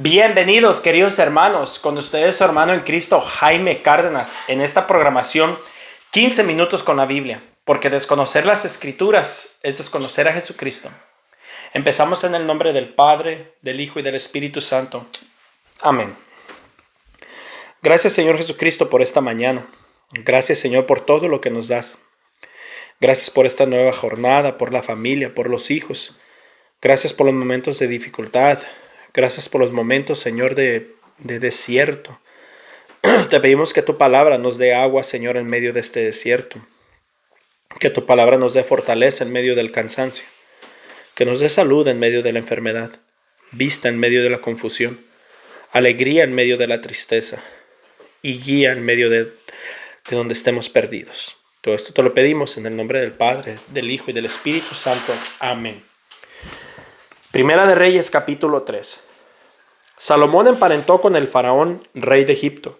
Bienvenidos, queridos hermanos, con ustedes su hermano en Cristo, Jaime Cárdenas, en esta programación 15 minutos con la Biblia, porque desconocer las Escrituras es desconocer a Jesucristo. Empezamos en el nombre del Padre, del Hijo y del Espíritu Santo. Amén. Gracias, Señor Jesucristo, por esta mañana. Gracias, Señor, por todo lo que nos das. Gracias por esta nueva jornada, por la familia, por los hijos. Gracias por los momentos de dificultad. Gracias por los momentos, Señor, de desierto. Te pedimos que tu palabra nos dé agua, Señor, en medio de este desierto. Que tu palabra nos dé fortaleza en medio del cansancio. Que nos dé salud en medio de la enfermedad. Vista en medio de la confusión. Alegría en medio de la tristeza. Y guía en medio de donde estemos perdidos. Todo esto te lo pedimos en el nombre del Padre, del Hijo y del Espíritu Santo. Amén. Primera de Reyes, capítulo 3. Salomón emparentó con el faraón, rey de Egipto,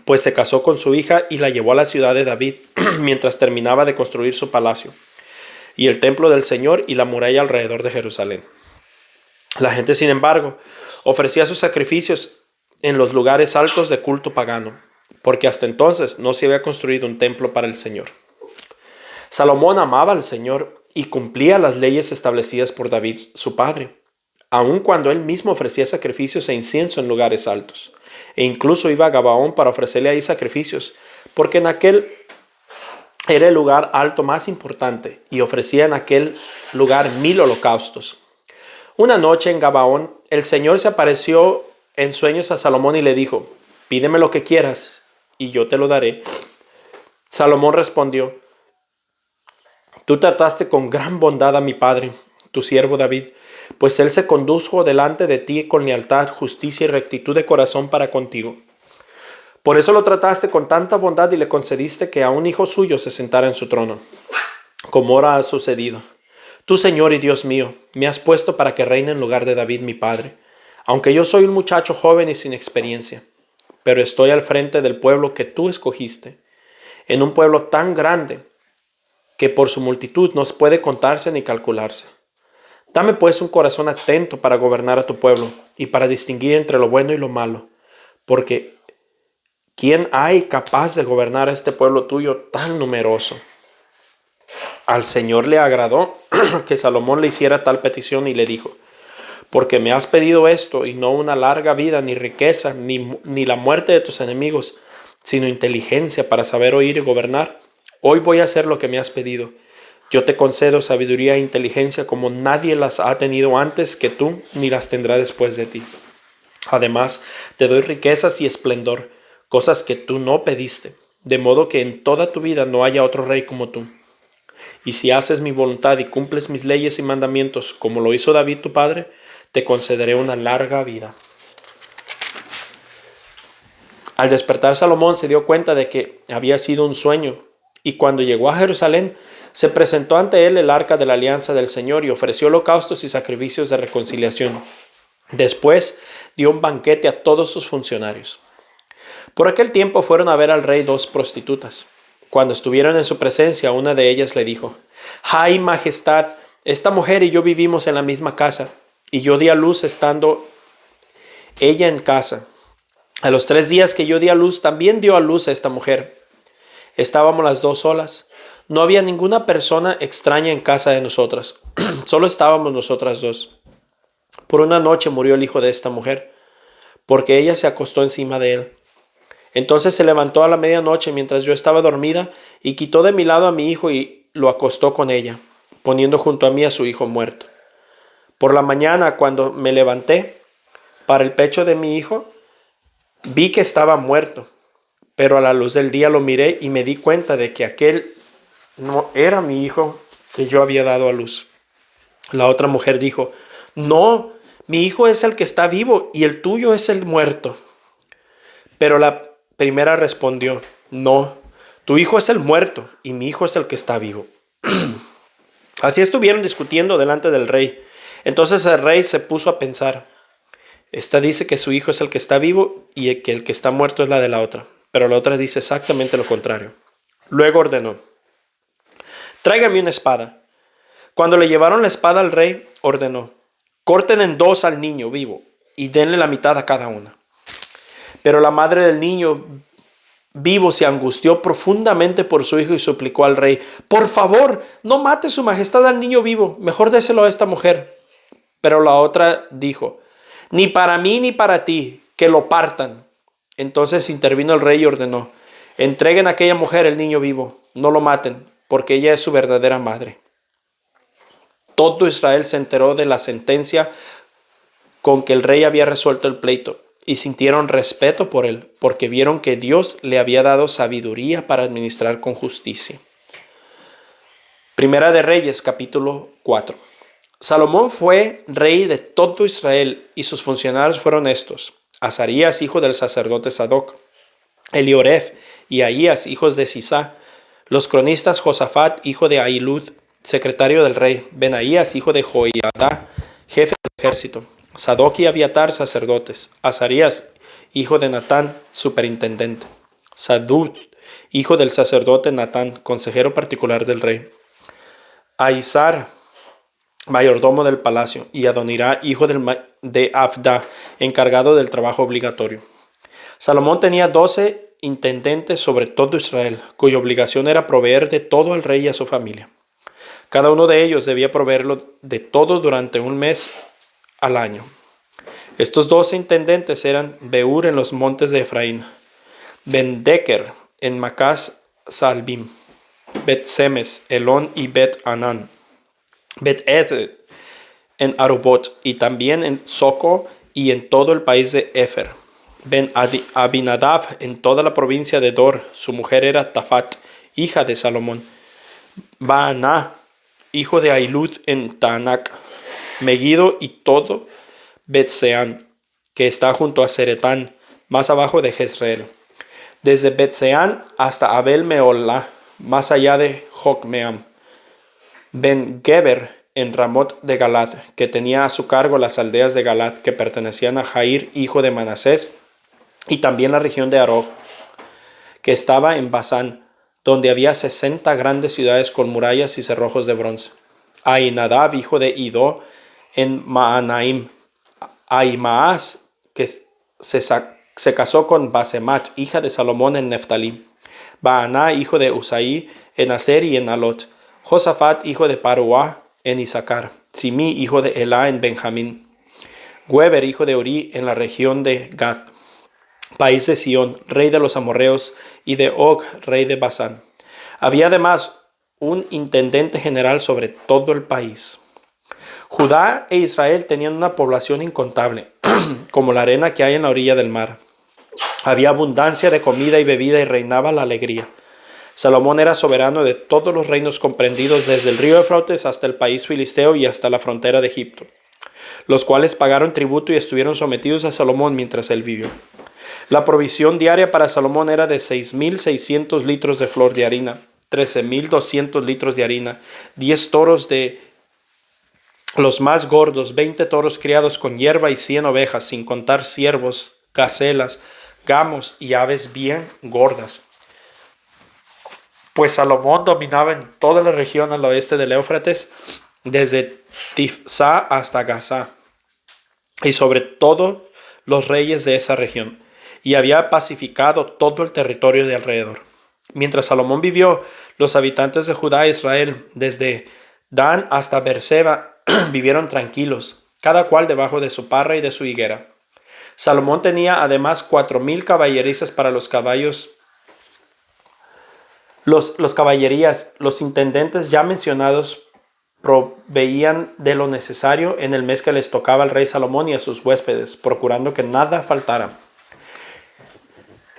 pues se casó con su hija y la llevó a la ciudad de David, mientras terminaba de construir su palacio, y el templo del Señor y la muralla alrededor de Jerusalén. La gente, sin embargo, ofrecía sus sacrificios en los lugares altos de culto pagano, porque hasta entonces no se había construido un templo para el Señor. Salomón amaba al Señor y cumplía las leyes establecidas por David, su padre, aun cuando él mismo ofrecía sacrificios e incienso en lugares altos. E incluso iba a Gabaón para ofrecerle ahí sacrificios, porque en aquel era el lugar alto más importante, y ofrecía en aquel lugar 1000 holocaustos. Una noche en Gabaón, el Señor se apareció en sueños a Salomón y le dijo: «Pídeme lo que quieras, y yo te lo daré». Salomón respondió: «Tú trataste con gran bondad a mi padre, tu siervo David, pues él se condujo delante de ti con lealtad, justicia y rectitud de corazón para contigo. Por eso lo trataste con tanta bondad y le concediste que a un hijo suyo se sentara en su trono, como ahora ha sucedido. Tú, Señor y Dios mío, me has puesto para que reine en lugar de David mi padre, aunque yo soy un muchacho joven y sin experiencia, pero estoy al frente del pueblo que tú escogiste, en un pueblo tan grande que por su multitud no puede contarse ni calcularse. Dame pues un corazón atento para gobernar a tu pueblo y para distinguir entre lo bueno y lo malo, porque ¿quién hay capaz de gobernar a este pueblo tuyo tan numeroso?». Al Señor le agradó que Salomón le hiciera tal petición y le dijo: «Porque me has pedido esto y no una larga vida, ni riqueza, ni la muerte de tus enemigos, sino inteligencia para saber oír y gobernar, hoy voy a hacer lo que me has pedido. Yo te concedo sabiduría e inteligencia como nadie las ha tenido antes que tú, ni las tendrá después de ti. Además, te doy riquezas y esplendor, cosas que tú no pediste, de modo que en toda tu vida no haya otro rey como tú. Y si haces mi voluntad y cumples mis leyes y mandamientos, como lo hizo David tu padre, te concederé una larga vida». Al despertar, Salomón se dio cuenta de que había sido un sueño, y cuando llegó a Jerusalén, se presentó ante él el arca de la alianza del Señor y ofreció holocaustos y sacrificios de reconciliación. Después dio un banquete a todos sus funcionarios. Por aquel tiempo fueron a ver al rey 2 prostitutas. Cuando estuvieron en su presencia, una de ellas le dijo: «Ay, majestad, esta mujer y yo vivimos en la misma casa, y yo di a luz estando ella en casa. A los 3 días que yo di a luz, también dio a luz a esta mujer. Estábamos las 2 solas. No había ninguna persona extraña en casa de nosotras. Solo estábamos nosotras 2. Por una noche murió el hijo de esta mujer, porque ella se acostó encima de él. Entonces se levantó a la medianoche mientras yo estaba dormida y quitó de mi lado a mi hijo y lo acostó con ella, poniendo junto a mí a su hijo muerto. Por la mañana, cuando me levanté para el pecho de mi hijo, vi que estaba muerto, pero a la luz del día lo miré y me di cuenta de que aquel no era mi hijo que yo había dado a luz». La otra mujer dijo: «No, mi hijo es el que está vivo y el tuyo es el muerto». Pero la primera respondió: «No, tu hijo es el muerto y mi hijo es el que está vivo». Así estuvieron discutiendo delante del rey. Entonces el rey se puso a pensar: «Esta dice que su hijo es el que está vivo y que el que está muerto es la de la otra, pero la otra dice exactamente lo contrario». Luego ordenó: «Tráigame una espada». Cuando le llevaron la espada al rey, ordenó: «Corten en 2 al niño vivo y denle la mitad a cada una. Pero la madre del niño vivo se angustió profundamente por su hijo y suplicó al rey: por favor, no mate su majestad al niño vivo, mejor déselo a esta mujer. Pero la otra dijo: ni para mí ni para ti, que lo partan. Entonces intervino el rey y ordenó: entreguen a aquella mujer el niño vivo, no lo maten, porque ella es su verdadera madre. Todo Israel se enteró de la sentencia con que el rey había resuelto el pleito, y sintieron respeto por él, porque vieron que Dios le había dado sabiduría para administrar con justicia. Primera de Reyes, capítulo 4. Salomón fue rey de todo Israel, y sus funcionarios fueron estos: Azarías, hijo del sacerdote Sadoc; Elioref y Ahías, hijos de Sisá; los cronistas Josafat, hijo de Ahilud, secretario del rey; Benaías, hijo de Joiada, jefe del ejército; Sadoc y Abiatar, sacerdotes; Azarías, hijo de Natán, superintendente; Sadut, hijo del sacerdote Natán, consejero particular del rey; Aizar, mayordomo del palacio; y Adonirá, hijo de Abda, encargado del trabajo obligatorio. Salomón tenía 12 intendentes sobre todo Israel, cuya obligación era proveer de todo al rey y a su familia. Cada uno de ellos debía proveerlo de todo durante un mes al año. Estos 12 intendentes eran Beur en los montes de Efraín, Ben-Deker en Macás Salbim, Bet-Semes, Elón y Bet-Anán, Bet-Ed en Arubot, y también en Soco y en todo el país de Efer. Ben-Abinadab en toda la provincia de Dor; su mujer era Tafat, hija de Salomón. Baaná, hijo de Ahilud en Taanac; Megiddo y todo Bet-Seán, que está junto a Zeretán, más abajo de Jezreel; desde Bet-Seán hasta Abel-Meolá, más allá de Jocmeam. Ben-Geber en Ramot de Galad, que tenía a su cargo las aldeas de Galad, que pertenecían a Jair, hijo de Manasés, y también la región de Arog, que estaba en Basán, donde había 60 grandes ciudades con murallas y cerrojos de bronce. Ahinadab, hijo de Idó, en Maanaim; Ahimaas, que se casó con Basemat, hija de Salomón, en Neftalí; Baaná, hijo de Usaí, en Aser y en Alot; Josafat, hijo de Paruá, en Isaacar; Simí, hijo de Elá, en Benjamín; Weber, hijo de Uri, en la región de Gad, país de Sión, rey de los amorreos, y de Og, rey de Basán. Había además un intendente general sobre todo el país. Judá e Israel tenían una población incontable, como la arena que hay en la orilla del mar. Había abundancia de comida y bebida y reinaba la alegría. Salomón era soberano de todos los reinos comprendidos desde el río Éufrates hasta el país filisteo y hasta la frontera de Egipto, los cuales pagaron tributo y estuvieron sometidos a Salomón mientras él vivió. La provisión diaria para Salomón era de 6,600 litros de flor de harina, 13,200 litros de harina, 10 toros de los más gordos, 20 toros criados con hierba y 100 ovejas, sin contar ciervos, gacelas, gamos y aves bien gordas. Pues Salomón dominaba en toda la región al oeste del Éufrates, desde Tifsá hasta Gazá, y sobre todo los reyes de esa región, y había pacificado todo el territorio de alrededor. Mientras Salomón vivió, los habitantes de Judá e Israel, desde Dan hasta Beerseba, vivieron tranquilos, cada cual debajo de su parra y de su higuera. Salomón tenía además 4,000 caballerizas para los caballos. Los caballerías, los intendentes ya mencionados, proveían de lo necesario en el mes que les tocaba al rey Salomón y a sus huéspedes, procurando que nada faltara.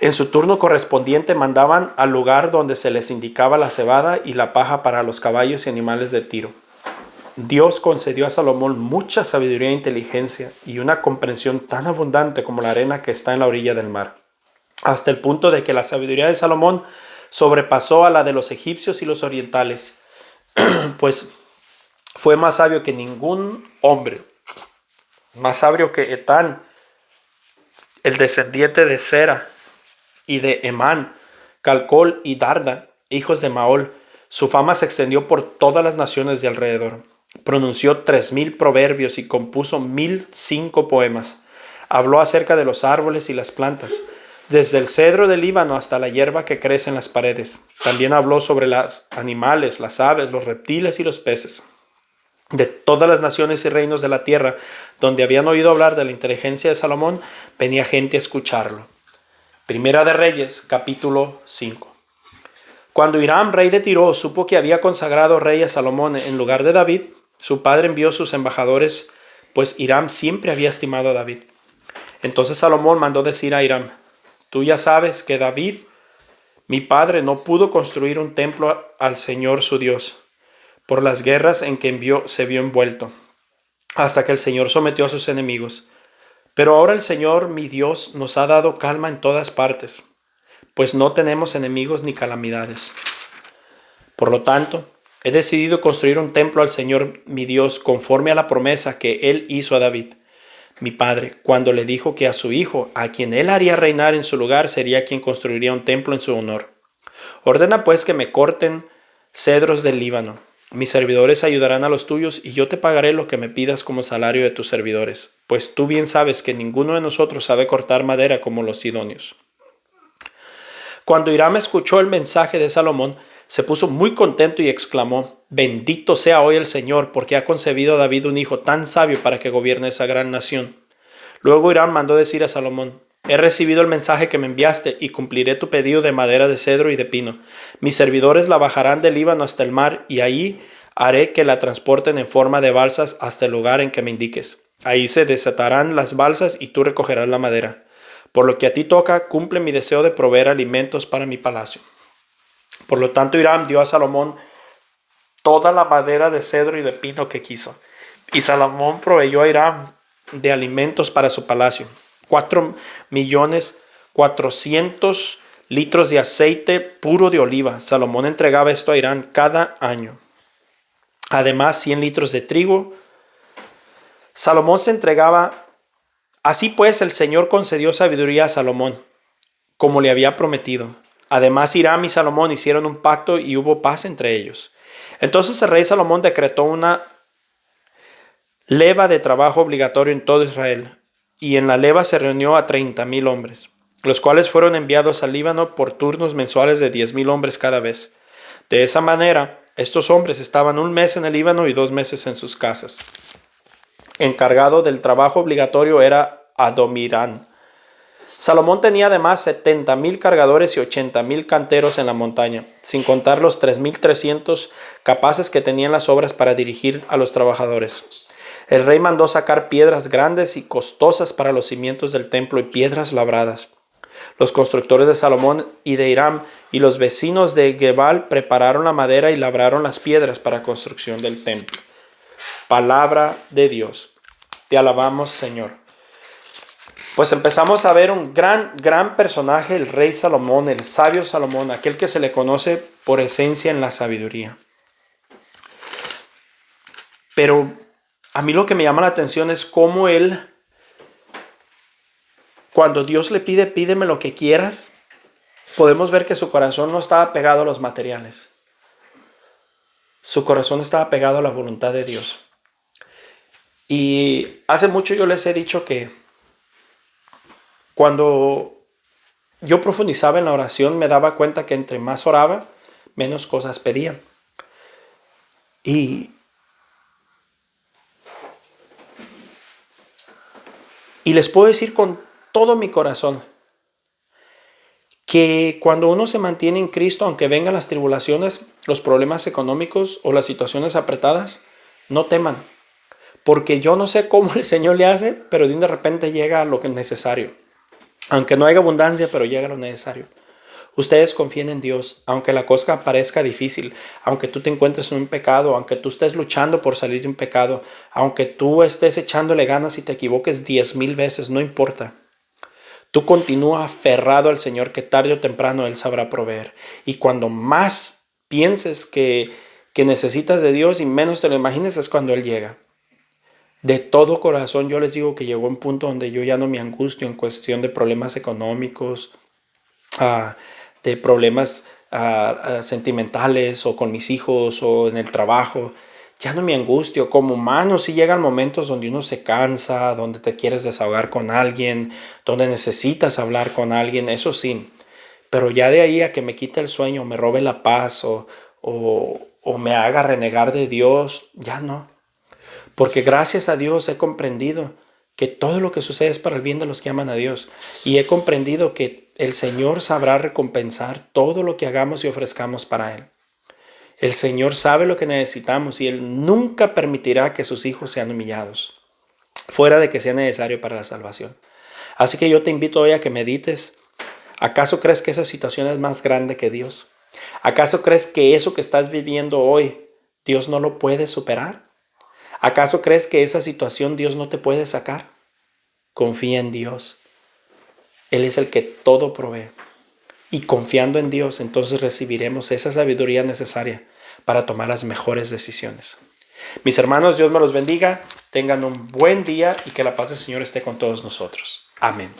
En su turno correspondiente mandaban al lugar donde se les indicaba la cebada y la paja para los caballos y animales de tiro. Dios concedió a Salomón mucha sabiduría e inteligencia y una comprensión tan abundante como la arena que está en la orilla del mar, hasta el punto de que la sabiduría de Salomón sobrepasó a la de los egipcios y los orientales, pues fue más sabio que ningún hombre, más sabio que Etán, el descendiente de Sera, y de Emán, Calcol y Darda, hijos de Maol. Su fama se extendió por todas las naciones de alrededor. Pronunció 3,000 proverbios y compuso 1,005 poemas. Habló acerca de los árboles y las plantas, desde el cedro del Líbano hasta la hierba que crece en las paredes. También habló sobre los animales, las aves, los reptiles y los peces. De todas las naciones y reinos de la tierra, donde habían oído hablar de la inteligencia de Salomón, venía gente a escucharlo. Primera de Reyes, capítulo 5. Cuando Hiram, rey de Tiro, supo que había consagrado rey a Salomón en lugar de David, su padre envió sus embajadores, pues Hiram siempre había estimado a David. Entonces Salomón mandó decir a Hiram: tú ya sabes que David, mi padre, no pudo construir un templo al Señor su Dios, por las guerras en que se vio envuelto, hasta que el Señor sometió a sus enemigos. Pero ahora el Señor, mi Dios, nos ha dado calma en todas partes, pues no tenemos enemigos ni calamidades. Por lo tanto, he decidido construir un templo al Señor mi Dios conforme a la promesa que Él hizo a David, mi padre, cuando le dijo que a su hijo, a quien Él haría reinar en su lugar, sería quien construiría un templo en su honor. Ordena pues que me corten cedros del Líbano. Mis servidores ayudarán a los tuyos y yo te pagaré lo que me pidas como salario de tus servidores, pues tú bien sabes que ninguno de nosotros sabe cortar madera como los sidonios. Cuando Hiram escuchó el mensaje de Salomón, se puso muy contento y exclamó: bendito sea hoy el Señor, porque ha concebido a David un hijo tan sabio para que gobierne esa gran nación. Luego Hiram mandó decir a Salomón: he recibido el mensaje que me enviaste y cumpliré tu pedido de madera de cedro y de pino. Mis servidores la bajarán del Líbano hasta el mar y ahí haré que la transporten en forma de balsas hasta el lugar en que me indiques. Ahí se desatarán las balsas y tú recogerás la madera. Por lo que a ti toca, cumple mi deseo de proveer alimentos para mi palacio. Por lo tanto, Hiram dio a Salomón toda la madera de cedro y de pino que quiso. Y Salomón proveyó a Hiram de alimentos para su palacio: 4.400.000 litros de aceite puro de oliva. Salomón entregaba esto a Hiram cada año. Además, 100 litros de trigo. Salomón se entregaba. Así pues, el Señor concedió sabiduría a Salomón, como le había prometido. Además, Hiram y Salomón hicieron un pacto y hubo paz entre ellos. Entonces el rey Salomón decretó una leva de trabajo obligatorio en todo Israel, y en la leva se reunió a 30,000 hombres, los cuales fueron enviados al Líbano por turnos mensuales de 10,000 hombres cada vez. De esa manera, estos hombres estaban 1 mes en el Líbano y 2 meses en sus casas. Encargado del trabajo obligatorio era Adomirán. Salomón tenía además 70,000 cargadores y 80,000 canteros en la montaña, sin contar los 3,300 capaces que tenían las obras para dirigir a los trabajadores. El rey mandó sacar piedras grandes y costosas para los cimientos del templo y piedras labradas. Los constructores de Salomón y de Hiram y los vecinos de Gebal prepararon la madera y labraron las piedras para construcción del templo. Palabra de Dios. Te alabamos, Señor. Pues empezamos a ver un gran personaje, el rey Salomón, el sabio Salomón, aquel que se le conoce por esencia en la sabiduría. Pero a mí lo que me llama la atención es cómo él, cuando Dios le pide, pídeme lo que quieras, podemos ver que su corazón no estaba pegado a los materiales. Su corazón estaba pegado a la voluntad de Dios. Y hace mucho yo les he dicho que cuando yo profundizaba en la oración me daba cuenta que entre más oraba, menos cosas pedía. Y les puedo decir con todo mi corazón que cuando uno se mantiene en Cristo, aunque vengan las tribulaciones, los problemas económicos o las situaciones apretadas, no teman. Porque yo no sé cómo el Señor le hace, pero de repente llega lo que es necesario. Aunque no haya abundancia, pero llega lo necesario. Ustedes confíen en Dios, aunque la cosa parezca difícil, aunque tú te encuentres en un pecado, aunque tú estés luchando por salir de un pecado, aunque tú estés echándole ganas y te equivoques 10,000 veces, no importa. Tú continúa aferrado al Señor, que tarde o temprano Él sabrá proveer. Y cuando más pienses que necesitas de Dios y menos te lo imagines, es cuando Él llega. De todo corazón yo les digo que llegó un punto donde yo ya no me angustio en cuestión de problemas económicos, de problemas sentimentales o con mis hijos o en el trabajo. ya no me angustio. Como humano, sí llegan momentos donde uno se cansa, donde te quieres desahogar con alguien, donde necesitas hablar con alguien, eso sí. Pero ya de ahí a que me quite el sueño, me robe la paz o me haga renegar de Dios, ya no. Porque gracias a Dios he comprendido que todo lo que sucede es para el bien de los que aman a Dios. Y he comprendido que el Señor sabrá recompensar todo lo que hagamos y ofrezcamos para Él. El Señor sabe lo que necesitamos y Él nunca permitirá que sus hijos sean humillados, fuera de que sea necesario para la salvación. Así que yo te invito hoy a que medites. ¿Acaso crees que esa situación es más grande que Dios? ¿Acaso crees que eso que estás viviendo hoy, Dios no lo puede superar? ¿Acaso crees que esa situación Dios no te puede sacar? Confía en Dios. Él es el que todo provee. Y confiando en Dios, entonces recibiremos esa sabiduría necesaria para tomar las mejores decisiones. Mis hermanos, Dios me los bendiga. Tengan un buen día y que la paz del Señor esté con todos nosotros. Amén.